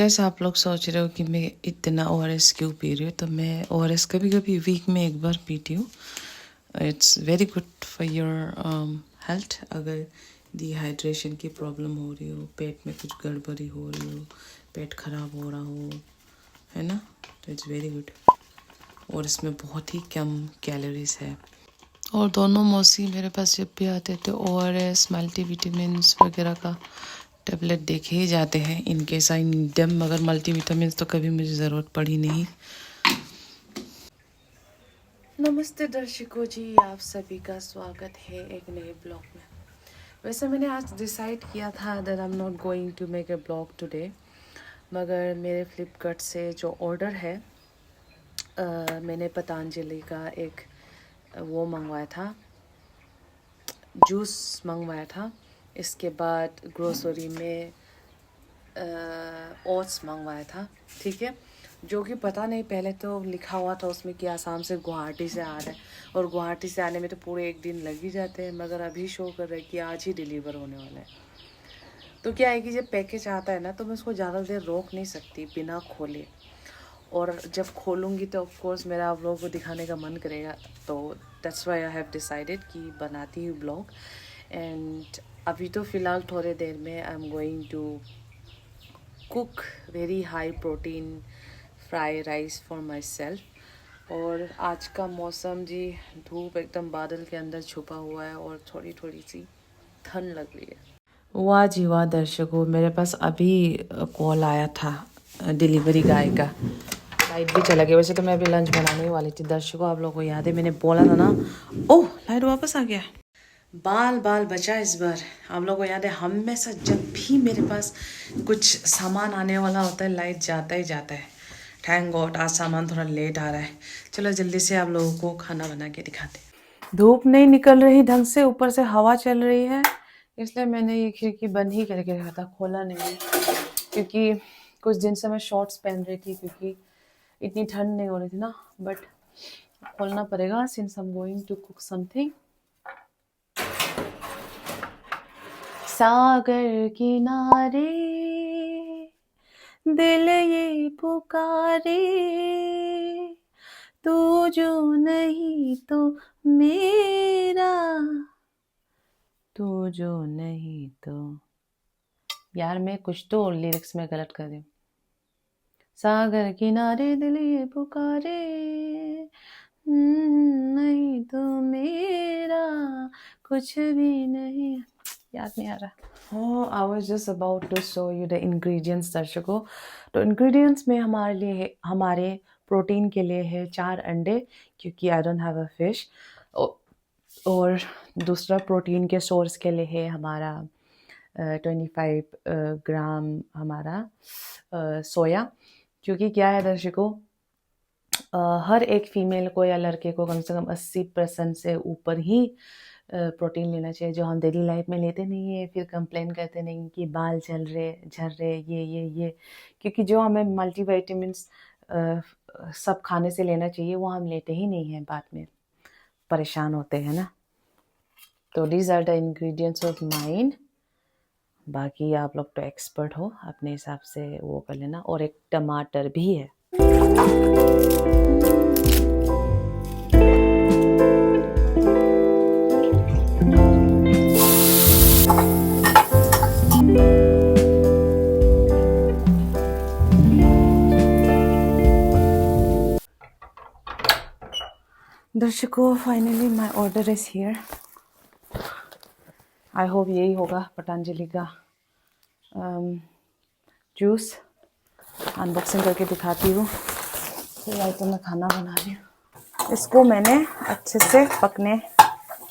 Gas आप लोग सोच रहे हो कि मैं इतना ओआरएस क्यों पी रही हूँ। तो मैं ओआरएस कभी कभी वीक में एक बार पीती हूँ। It's very good for your health. अगर डिहाइड्रेशन की प्रॉब्लम हो रही हो, पेट में कुछ गड़बड़ी हो रही हो, पेट खराब हो रहा हो, है ना, तो इट्स वेरी गुड। और इसमें बहुत ही कम कैलोरीज है। और दोनों मौसी मेरे पास जब भी आते थे ओआरएस मल्टीविटामिन्स वगैरह का टेबलेट देखे ही जाते हैं in case I need them. मगर मल्टीविटामिन्स तो कभी मुझे ज़रूरत पड़ी नहीं। नमस्ते दर्शकों जी, आप सभी का स्वागत है एक नए ब्लॉग में। वैसे मैंने आज डिसाइड किया था that I am not going to make a blog today, मगर मेरे फ्लिपकार्ट से जो ऑर्डर है मैंने पतंजलि का एक वो मंगवाया था, जूस मंगवाया था। इसके बाद ग्रोसरी में ओट्स मंगवाया था, ठीक है। जो कि पता नहीं, पहले तो लिखा हुआ था उसमें कि आसाम से गुवाहाटी से आ रहा है, और गुवाहाटी से आने में तो पूरे एक दिन लग ही जाते हैं, मगर अभी शो कर रहा है कि आज ही डिलीवर होने वाला है। तो क्या है कि जब पैकेज आता है ना, तो मैं उसको ज़्यादा देर रोक नहीं सकती बिना खोले, और जब खोलूँगी तो ऑफ कोर्स मेरा आप लोगों को दिखाने का मन करेगा। तो that's why I have decided कि बनाती हूँ ब्लॉग। एंड अभी तो फ़िलहाल थोड़े देर में I am going to cook very high protein fry rice for my self. और आज का मौसम जी, धूप एकदम बादल के अंदर छुपा हुआ है और थोड़ी थोड़ी सी ठंड लग रही है। वाह जी वाह दर्शकों, मेरे पास अभी कॉल आया था डिलीवरी गाय का। लाइट भी चला गया। वैसे तो मैं अभी लंच बनाने ही वाली थी दर्शकों। आप लोगों को याद है मैंने बोला था ना। ओह, लाइट वापस आ गया। बाल बाल बचा इस बार। आप लोगों को याद है हमेशा जब भी मेरे पास कुछ सामान आने वाला होता है लाइट जाता ही जाता है। थैंक गॉड आज सामान थोड़ा लेट आ रहा है। चलो जल्दी से आप लोगों को खाना बना के दिखाते। धूप नहीं निकल रही ढंग से, ऊपर से हवा चल रही है, इसलिए मैंने ये खिड़की बंद ही करके रखा था, खोला नहीं। क्योंकि कुछ दिन से मैं शॉर्ट्स पहन रही थी, क्योंकि इतनी ठंड नहीं हो रही थी ना। बट खोलना पड़ेगा since I am going to cook something. सागर किनारे दिल ये पुकारे, तू जो नहीं तो मेरा, तू जो नहीं तो। यार मैं कुछ तो लिरिक्स में गलत कर रही हूँ। सागर किनारे दिल ये पुकारे, नहीं तो मेरा कुछ भी नहीं। याद नहीं आ रहा। Oh, I was just about to show you the ingredients दर्शकों। तो ingredients में हमारे लिए, हमारे प्रोटीन के लिए है 4 अंडे, क्योंकि I don't have a fish। और दूसरा प्रोटीन के सोर्स के लिए है हमारा 25 ग्राम हमारा सोया। क्योंकि क्या है दर्शकों, हर एक फीमेल को या लड़के को कम से कम 80% से ऊपर ही प्रोटीन लेना चाहिए, जो हम डेली लाइफ में लेते नहीं है। फिर कंप्लेन करते नहीं कि बाल झड़ रहे ये। क्योंकि जो हमें मल्टीविटामिन्स सब खाने से लेना चाहिए वो हम लेते ही नहीं हैं, बाद में परेशान होते हैं ना। तो these are the ingredients of mine. बाकी आप लोग तो एक्सपर्ट हो, अपने हिसाब से वो कर लेना। और एक टमाटर भी है। दर्शकों finally my order is here. I hope यही होगा पतंजलि का जूस। अनबॉक्सिंग करके दिखाती हूँ। फिलहाल तो मैं खाना बना रही हूँ। इसको मैंने अच्छे से पकने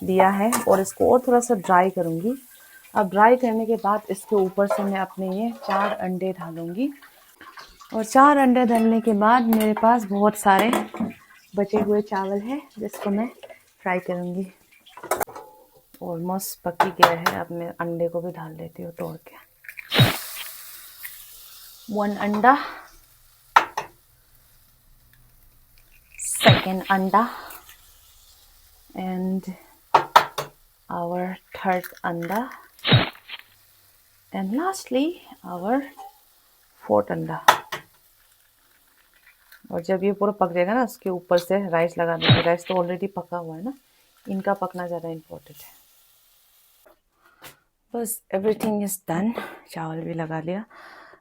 दिया है और इसको और थोड़ा सा ड्राई करूँगी। अब ड्राई करने के बाद इसके ऊपर से मैं अपने ये 4 अंडे डालूँगी। और 4 अंडे डालने के बाद मेरे पास बहुत सारे बचे हुए चावल है, जिसको मैं फ्राई करूँगी। ऑलमोस्ट पक ही गया है। अब मैं अंडे को भी डाल देती हूँ तोड़ के। 1 अंडा, second अंडा, and our third अंडा, and lastly our 4 अंडा। और जब ये पूरा पक जाएगा ना, उसके ऊपर से राइस लगा देंगे। राइस तो ऑलरेडी पका हुआ है ना, इनका पकना ज़्यादा इम्पोर्टेंट है। बस एवरीथिंग इज़ डन। चावल भी लगा लिया।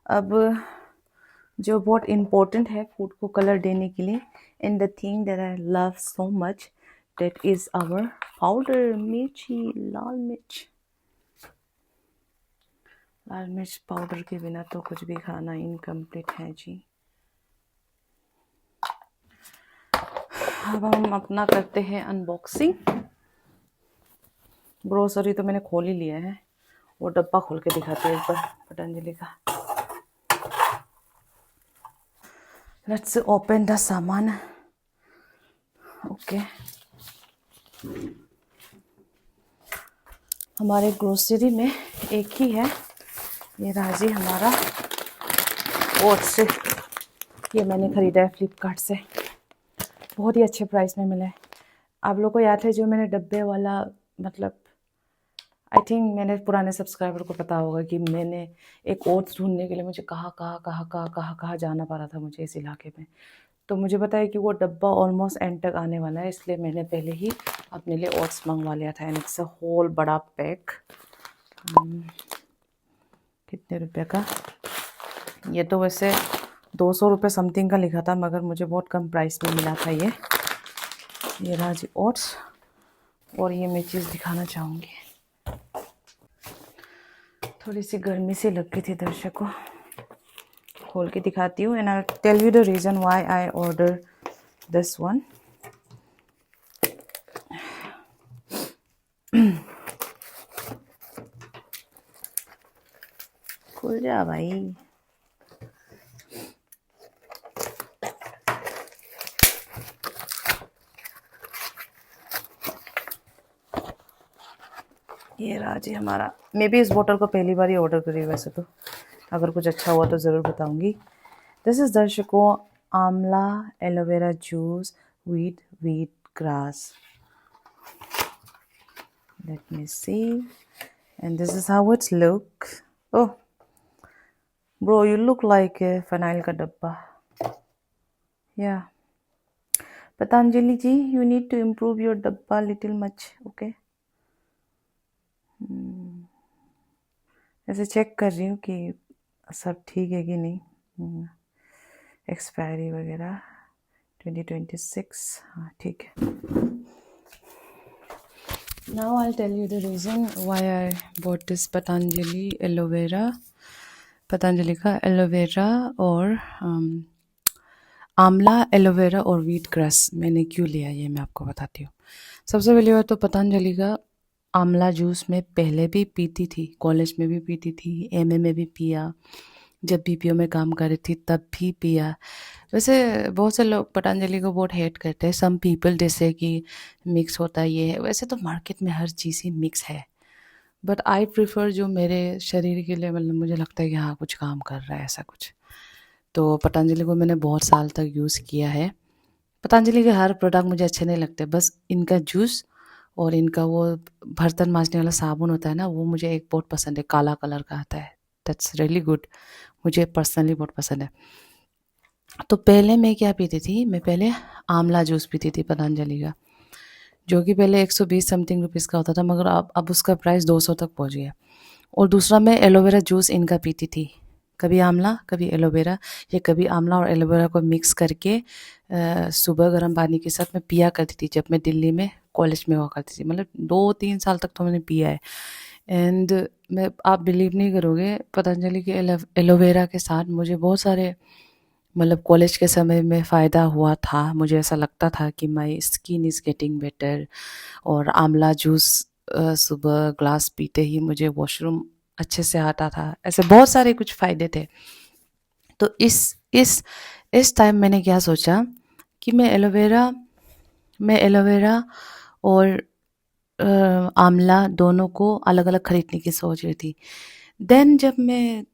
अब जो बहुत इम्पोर्टेंट है फूड को कलर देने के लिए, and the thing that I love so much, that is our powder mirchi, लाल मिर्च। लाल मिर्च पाउडर के बिना तो कुछ भी खाना इनकम्प्लीट है जी। अब हम अपना करते हैं अनबॉक्सिंग। ग्रोसरी तो मैंने खोल ही लिया है, वो डब्बा खोल के दिखाते हैं एक बार पतंजलि का। लेट्स ओपन द सामान। ओके, हमारे ग्रोसरी में एक ही है, ये राजी हमारा ओट्स। ये मैंने ख़रीदा है फ्लिपकार्ट से, बहुत ही अच्छे प्राइस में मिला है। आप लोग को याद है जो मैंने डब्बे वाला, मतलब आई थिंक मैंने पुराने सब्सक्राइबर को पता होगा कि मैंने एक ओट्स ढूंढने के लिए मुझे कहाँ जाना पड़ा था मुझे इस इलाके में। तो मुझे पता है कि वो डब्बा ऑलमोस्ट एंड तक आने वाला है, इसलिए मैंने पहले ही अपने लिए ओट्स मंगवा लिया था। एंड इट्स अ होल बड़ा पैक। कितने रुपए का? ये तो वैसे 200 रुपये समथिंग का लिखा था, मगर मुझे बहुत कम प्राइस में मिला था ये रहा जी ओट्स। और ये मैं चीज़ दिखाना चाहूँगी, थोड़ी सी गर्मी से लग गई थी दर्शकों, खोल के दिखाती हूँ। And I tell you the reason why I order this one. खुल जा भाई। ये रहा जी हमारा। मैं भी इस बोतल को पहली बार ही ऑर्डर करी, वैसे तो अगर कुछ अच्छा हुआ तो ज़रूर बताऊंगी। दिस इज़ दर्शकों आंवला aloe vera juice with wheat grass. Let me see, and this is how it's look. Oh bro, you look like a phenyl का डब्बा। या Patanjali ji, you need to improve your डब्बा लिटिल मच। ओके, ऐसे check कर रही हूँ कि सब ठीक है कि नहीं। एक्सपायरी वगैरह 2026, हाँ ठीक है। Now I tell you the reason why I bought this Patanjali aloe vera. Patanjali का एलोवेरा और आंवला एलोवेरा और व्हीट ग्रास मैंने क्यों लिया, ये मैं आपको बताती हूँ। सबसे पहली बात तो पतंजलि का आंवला जूस मैं पहले भी पीती थी, कॉलेज में भी पीती थी, एमए में भी पिया, जब बीपीओ में काम कर रही थी तब भी पिया। वैसे बहुत से लोग पतंजलि को बहुत हेट करते हैं, सम पीपल, जैसे कि मिक्स होता है ये है। वैसे तो मार्केट में हर चीज़ ही मिक्स है, बट आई प्रिफर जो मेरे शरीर के लिए, मतलब मुझे लगता है कि हाँ कुछ काम कर रहा है ऐसा कुछ। तो पतंजलि को मैंने बहुत साल तक यूज़ किया है। पतंजलि के हर प्रोडक्ट मुझे अच्छे नहीं लगते, बस इनका जूस और इनका वो बर्तन मांजने वाला साबुन होता है ना, वो मुझे एक बहुत पसंद है, काला कलर का आता है। दैट्स रियली गुड, मुझे पर्सनली बहुत पसंद है। तो पहले मैं क्या पीती थी, मैं पहले आंवला जूस पीती थी पतंजलि का, जो कि पहले 120 समथिंग रुपीज़ का होता था, मगर अब उसका प्राइस 200 तक पहुंच गया। और दूसरा मैं एलोवेरा जूस इनका पीती थी, कभी आंवला कभी एलोवेरा, या कभी आंवला और एलोवेरा को मिक्स करके सुबह गर्म पानी के साथ मैं पिया करती थी जब मैं दिल्ली में कॉलेज में हुआ करती थी। मतलब 2-3 साल तक तो मैंने पिया है। एंड मैं, आप बिलीव नहीं करोगे, पतंजलि के एलोवेरा के साथ मुझे बहुत सारे, मतलब कॉलेज के समय में फ़ायदा हुआ था। मुझे ऐसा लगता था कि my skin is getting better. और आंवला जूस सुबह ग्लास पीते ही मुझे वॉशरूम अच्छे से आता था। ऐसे बहुत सारे कुछ फ़ायदे थे। तो इस टाइम मैंने क्या सोचा कि मैं एलोवेरा और आंवला दोनों को अलग अलग खरीदने की सोच रही थी। देन जब मैं,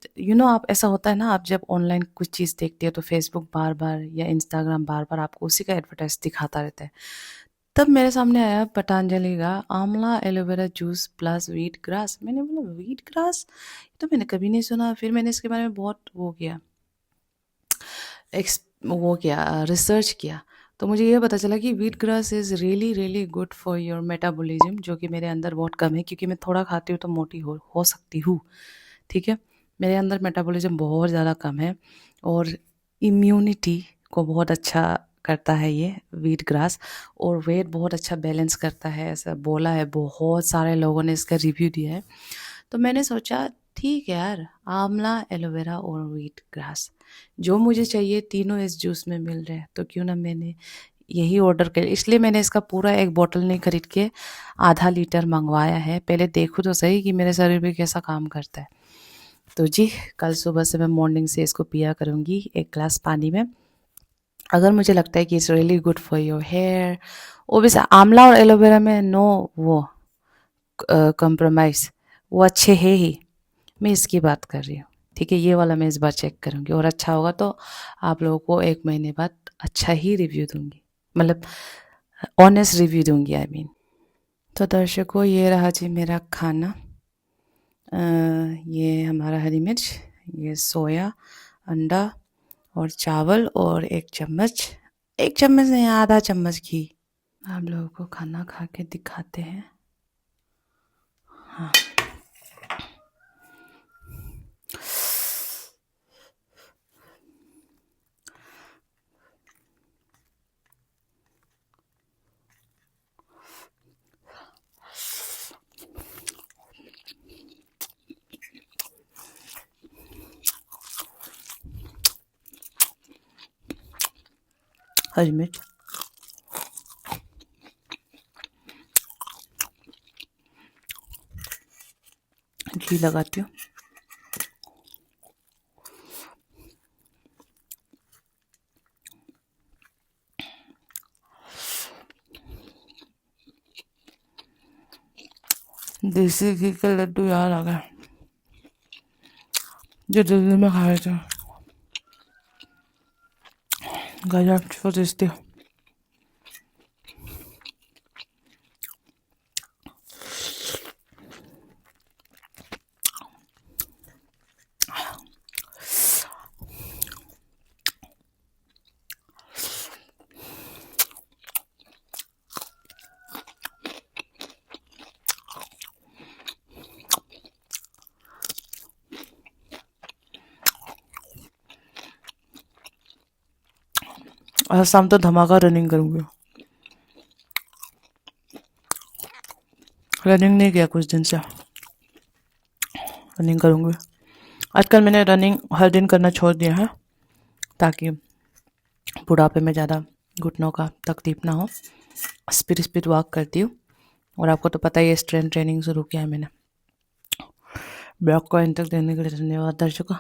आप, ऐसा होता है ना, आप जब ऑनलाइन कुछ चीज़ देखते हो तो फेसबुक बार बार या इंस्टाग्राम बार बार आपको उसी का एडवर्टाइज दिखाता रहता है। तब मेरे सामने आया पतंजलि का आंवला aloe vera juice plus wheat grass. मैंने बोला व्हीट ग्रास, तो मैंने कभी नहीं सुना। फिर मैंने इसके बारे में बहुत वो किया, वो किया, रिसर्च किया, तो मुझे ये पता चला कि wheat grass is really really good for your metabolism, जो कि मेरे अंदर बहुत कम है, क्योंकि मैं थोड़ा खाती हूँ तो मोटी हो सकती हूँ। ठीक है, मेरे अंदर मेटाबॉलिज्म बहुत ज़्यादा कम है, और इम्यूनिटी को बहुत अच्छा करता है ये व्हीट ग्रास, और वेट बहुत अच्छा बैलेंस करता है, ऐसा बोला है, बहुत सारे लोगों ने इसका रिव्यू दिया है। तो मैंने सोचा ठीक है यार, आंवला, एलोवेरा और व्हीट ग्रास, जो मुझे चाहिए तीनों इस जूस में मिल रहे हैं, तो क्यों ना मैंने यही ऑर्डर कर, इसलिए मैंने इसका पूरा एक बॉटल नहीं खरीद के आधा लीटर मंगवाया है, पहले देखूँ तो सही कि मेरे शरीर पे कैसा काम करता है। तो जी, कल सुबह से मैं मॉर्निंग से इसको पिया करूँगी 1 ग्लास पानी में। अगर मुझे लगता है कि it's really good for your hair, obviously आंवला और एलोवेरा में नो वो कंप्रोमाइज़, वो अच्छे है ही, मैं इसकी बात कर रही हूँ। ठीक है, ये वाला मैं इस बार चेक करूँगी, और अच्छा होगा तो आप लोगों को 1 महीने बाद अच्छा ही रिव्यू दूँगी, मतलब ऑनेस्ट रिव्यू दूँगी, आई मीन। तो दर्शकों, ये रहा जी मेरा खाना। ये हमारा हरी मिर्च, ये सोया, अंडा और चावल, और 1 चम्मच नहीं, आधा चम्मच घी। आप लोगों को खाना खा के दिखाते हैं। हाँ, हरी मिर्च, घी लगाती हूँ। देसी घी के लड्डू याद आ गए, जो दिल्ली में खाए थे, गजब सो टेस्टी। आज शाम तो धमाका रनिंग करूँगी। रनिंग नहीं किया कुछ दिन से, रनिंग करूँगी। आजकल मैंने रनिंग हर दिन करना छोड़ दिया है, ताकि बुढ़ापे में ज़्यादा घुटनों का तकलीफ ना हो। स्पीड वॉक करती हूँ, और आपको तो पता ही है स्ट्रेंथ ट्रेनिंग शुरू किया है मैंने। ब्लॉग को एंड तक देने के लिए धन्यवाद दर्शकों।